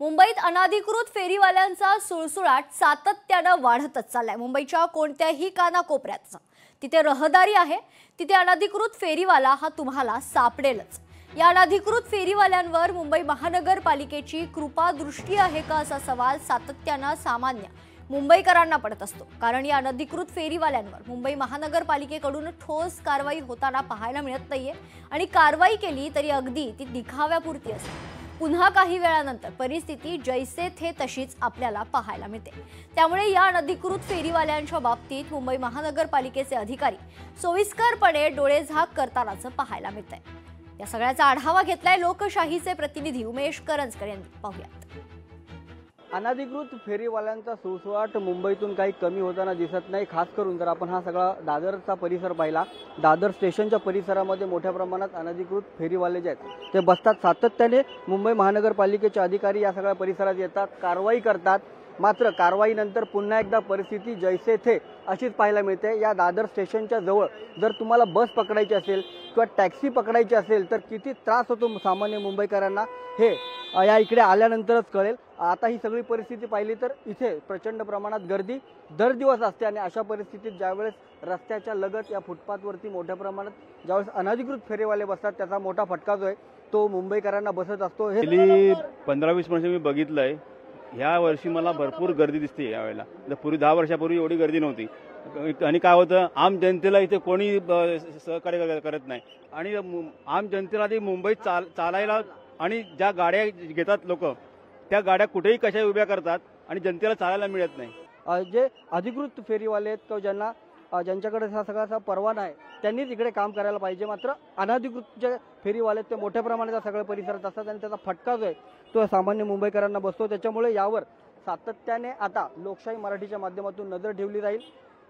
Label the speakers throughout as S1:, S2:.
S1: मुंबईत अनाधिकृत फेरीवाल्यांचा सुळसुळाट सातत्यानं वाढतच चाललाय। मुंबईच्या कोणत्याही कानाकोपऱ्यात तिथे रहदारी आहे, तिथे अनाधिकृत फेरीवाला हा तुम्हाला सापडेलच। या अनाधिकृत फेरीवाल्यांवर मुंबई महानगरपालिकेची कृपादृष्टी आहे का असा सवाल सातत्यानं सामान्य मुंबईकरांना पडत असतो। कारण या अनधिकृत फेरीवाल्यांवर मुंबई महानगरपालिकेकडून ठोस कारवाई होताना पाहायला मिळत नाहीये आणि कारवाई केली तरी अगदी ती दिखाव्यापुरती असते। पुन्हा काही वेळानंतर परिस्थिती जैसे थे तशीच आपल्याला पाहायला मिळते। त्यामुळे या अनधिकृत फेरीवाल्यांच्या बाबतीत मुंबई महानगरपालिकेचे अधिकारी सोयीस्करपणे डोळेझाक करतानाच पाहायला मिळतंय। या सगळ्याचा आढावा घेतलाय लोकशाहीचे प्रतिनिधी उमेश करंजकर यांनी। पाहूयात।
S2: अनाधिकृत फेरीवाल्यांचा सुळसुळाट मुंबईतून काही कमी होताना दिसत नाही। खास करून जर आपण हा सगळा दादरचा परिसर पाहिला, दादर स्टेशनच्या परिसरामध्ये मोठ्या प्रमाणात अनाधिकृत फेरीवाले जे आहेत ते बसतात। सातत्याने मुंबई महानगरपालिकेचे अधिकारी या सगळ्या परिसरात येतात, कारवाई करतात। मात्र कारवाईनंतर पुन्हा एकदा परिस्थिती जैसे थे अशीच पाहायला मिळते। या दादर स्टेशनच्या जवळ जर तुम्हाला बस पकडायची असेल किंवा टॅक्सी पकडायची असेल तर किती त्रास होतो सामान्य मुंबईकरांना हे या इकडे आल्यानंतरच कळेल। आता ही सगळी परिस्थिती पाहिली तर इथे प्रचंड प्रमाणात गर्दी दर दिवस असते आणि अशा परिस्थितीत ज्यावेळेस रस्त्याच्या लगत या फुटपाथवरती मोठ्या प्रमाणात ज्यावेळेस अनधिकृत फेरीवाले बसतात त्याचा मोठा फटका जो आहे तो मुंबईकरांना बसत असतो। हे
S3: गेली 15-20 वर्ष मी बघितलंय। ह्या वर्षी मला भरपूर गर्दी दिसते। यावेळेला पूर्वी 10 वर्षापूर्वी एवढी गर्दी नव्हती आणि काय होतं, आम जनतेला इथे कोणी सहकार्य करत नाही आणि आम जनतेला ती मुंबईत चालायला आणि ज्या गाड्या घेतात लोक त्या गाड्या कुठेही कशा उभ्या करतात आणि जनतेला चालायला मिळत नाही।
S2: जे अधिकृत फेरीवाले आहेत किंवा ज्यांच्याकडे हा सगळा परवाना आहे त्यांनीच इकडे काम करायला पाहिजे। मात्र अनधिकृत जे फेरीवाले आहेत ते मोठ्या प्रमाणात सगळ्या परिसरात असतात आणि त्याचा फटका जो आहे तो सामान्य मुंबईकरांना बसतो। त्याच्यामुळे यावर सातत्याने आता लोकशाही मराठीच्या माध्यमातून नजर ठेवली जाईल।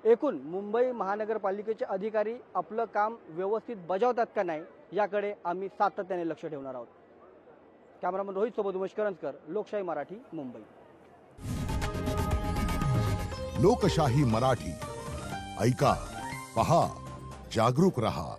S2: एकूण मुंबई महानगरपालिकेचे अधिकारी आपलं काम व्यवस्थित बजावतात का नाही याकडे आम्ही सातत्याने लक्ष ठेवणार आहोत। कॅमेरामन रोहित सोबत उमेश करंजकर, लोकशाही मराठी, मुंबई।
S4: लोकशाही मराठी ऐका, पहा, जागरूक रहा।